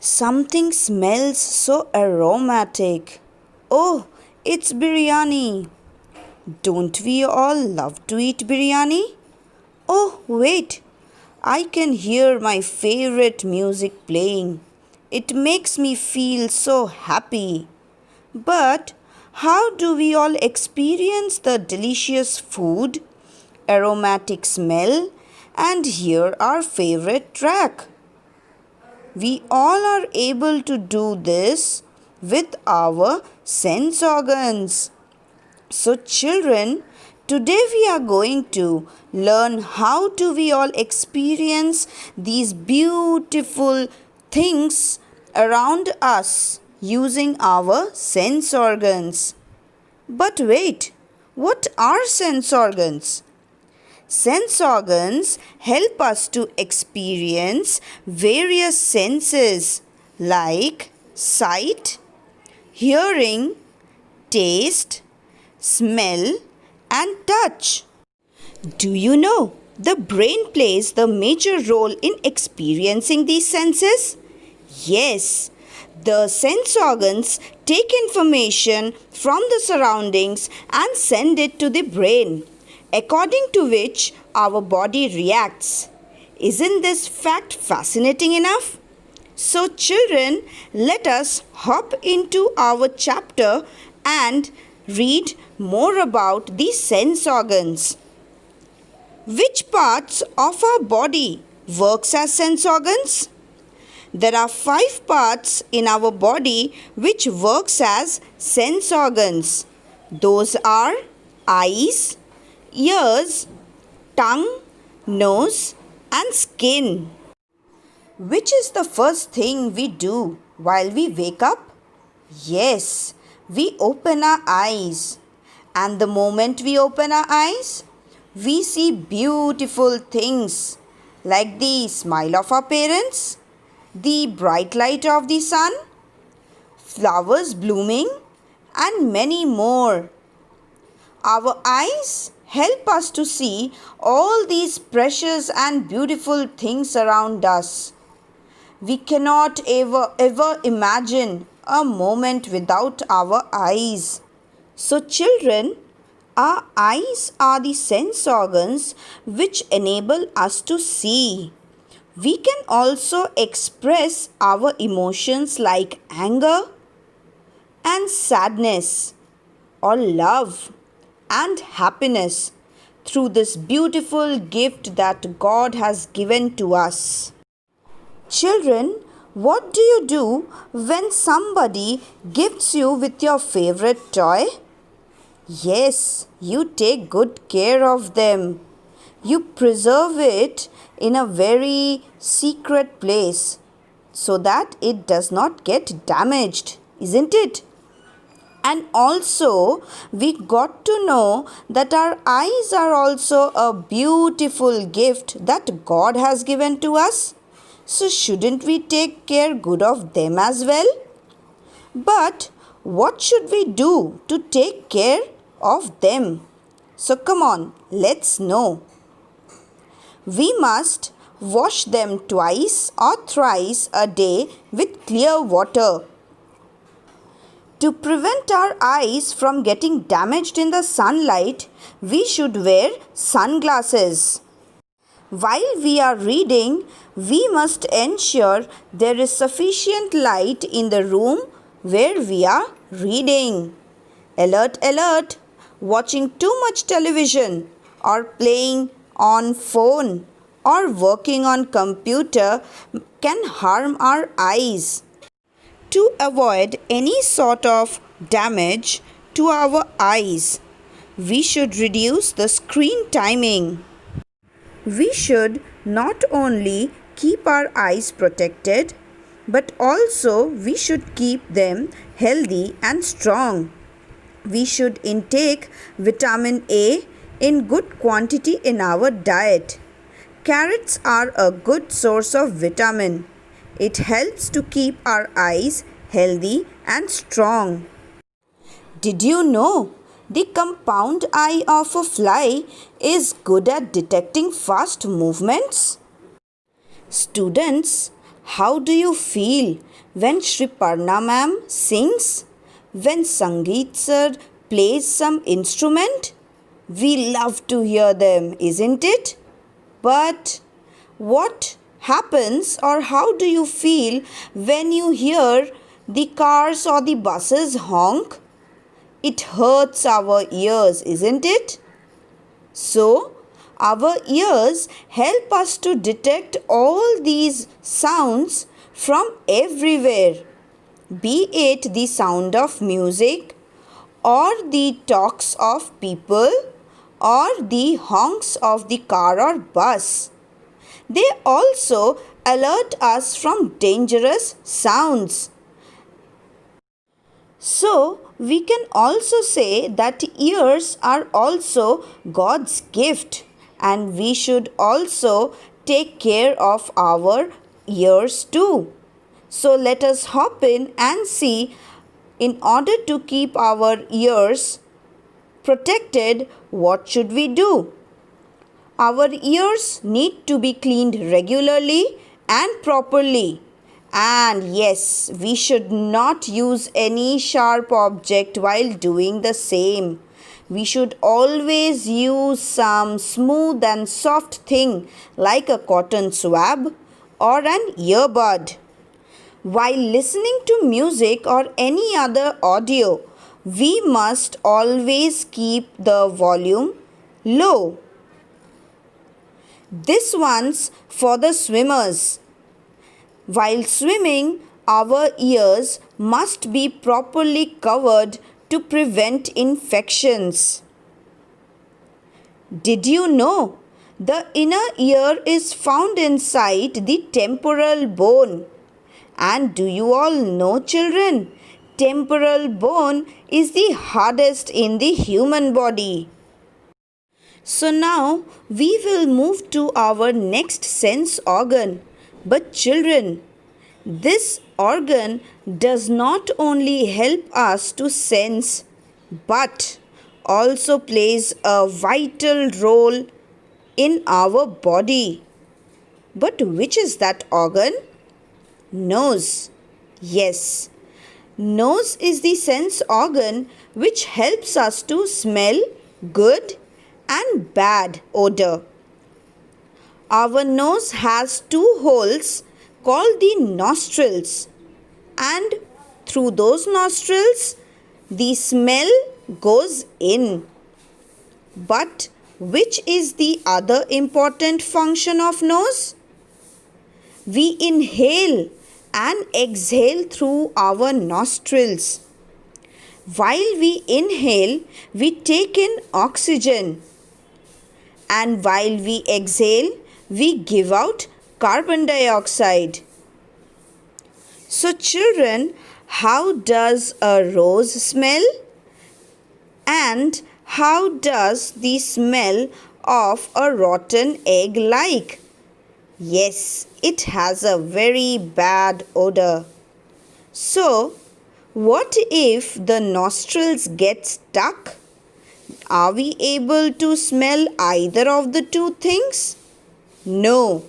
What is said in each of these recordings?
Something smells so aromatic. Oh, it's biryani. Don't we all love to eat biryani? Oh, wait. I can hear my favorite music playing. It makes me feel so happy. But how do we all experience the delicious food, aromatic smell, and hear our favorite track? We all are able to do this with our sense organs. So, children, today we are going to learn how do we all experience these beautiful things around us using our sense organs. But wait, what are sense organs? Sense organs help us to experience various senses like sight, hearing, taste, smell, and touch. Do you know the brain plays the major role in experiencing these senses? Yes, the sense organs take information from the surroundings and send it to the brain, according to which our body reacts. Isn't this fact fascinating enough? So, children, let us hop into our chapter and read more about the sense organs. Which parts of our body works as sense organs? There are 5 parts in our body which works as sense organs. Those are eyes, ears, tongue, nose, and skin. Which is the first thing we do while we wake up? Yes, we open our eyes. And the moment we open our eyes, we see beautiful things like the smile of our parents, the bright light of the sun, flowers blooming, and many more. Our eyes help us to see all these precious and beautiful things around us. We cannot ever imagine a moment without our eyes. So, children, our eyes are the sense organs which enable us to see. We can also express our emotions like anger and sadness, or love and happiness through this beautiful gift that God has given to us. Children, what do you do when somebody gifts you with your favorite toy? Yes, you take good care of them. You preserve it in a very secret place so that it does not get damaged, isn't it? And also, we got to know that our eyes are also a beautiful gift that God has given to us. So, shouldn't we take care good of them as well? But what should we do to take care of them? So, come on, let's know. We must wash them twice or thrice a day with clear water. To prevent our eyes from getting damaged in the sunlight, we should wear sunglasses. While we are reading, we must ensure there is sufficient light in the room where we are reading. Alert, alert! Watching too much television or playing on phone or working on computer can harm our eyes. To avoid any sort of damage to our eyes, we should reduce the screen timing. We should not only keep our eyes protected, but also we should keep them healthy and strong. We should intake vitamin A in good quantity in our diet. Carrots are a good source of vitamin. It helps to keep our eyes healthy and strong. Did you know the compound eye of a fly is good at detecting fast movements? Students, How do you feel when Shriparna ma'am sings? When Sangeet sir plays some instrument? We love to hear them, isn't it? But what happens, or how do you feel when you hear the cars or the buses honk? It hurts our ears, isn't it? So, our ears help us to detect all these sounds from everywhere, be it the sound of music, or the talks of people, or the honks of the car or bus. They also alert us from dangerous sounds. So, we can also say that ears are also God's gift, and we should also take care of our ears too. So, let us hop in and see, in order to keep our ears protected, what should we do? Our ears need to be cleaned regularly and properly. And yes, we should not use any sharp object while doing the same. We should always use some smooth and soft thing like a cotton swab or an earbud. While listening to music or any other audio, we must always keep the volume low. This one's for the swimmers. While swimming, our ears must be properly covered to prevent infections. Did you know the inner ear is found inside the temporal bone? And do you all know, children, temporal bone is the hardest in the human body. So now we will move to our next sense organ. But children, this organ does not only help us to sense but also plays a vital role in our body. But which is that organ? Nose. Yes, nose is the sense organ which helps us to smell good and bad odor. Our nose has two holes called the nostrils, and through those nostrils the smell goes in. But which is the other important function of nose? We inhale and exhale through our nostrils. While we inhale, we take in oxygen, and while we exhale, we give out carbon dioxide. So children, how does a rose smell? And how does the smell of a rotten egg like? Yes, it has a very bad odor. So, what if the nostrils get stuck? Are we able to smell either of the two things? No.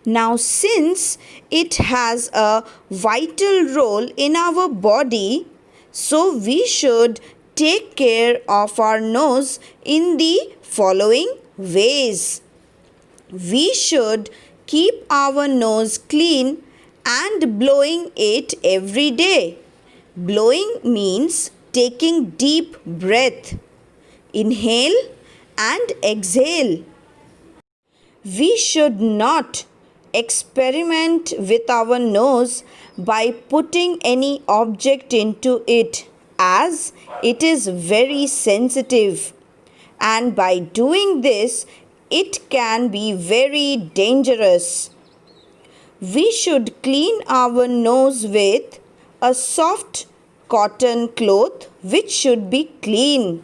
Now, since it has a vital role in our body, so we should take care of our nose in the following ways. We should keep our nose clean and blowing it every day. Blowing means taking deep breath. Inhale and exhale. We should not experiment with our nose by putting any object into it, as it is very sensitive, and by doing this it can be very dangerous. We should clean our nose with a soft cotton cloth which should be clean.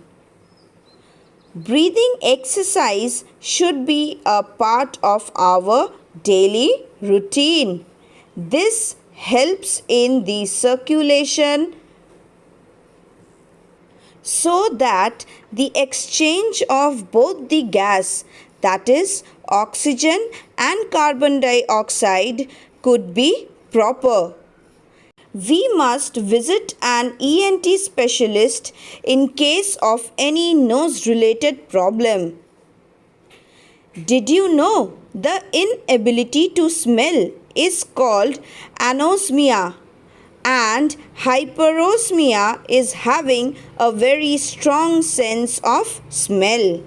Breathing exercise should be a part of our daily routine. This helps in the circulation so that the exchange of both the gas, that is oxygen and carbon dioxide could be proper. We must visit an ENT specialist in case of any nose related problem. Did you know the inability to smell is called anosmia, and hyperosmia is having a very strong sense of smell?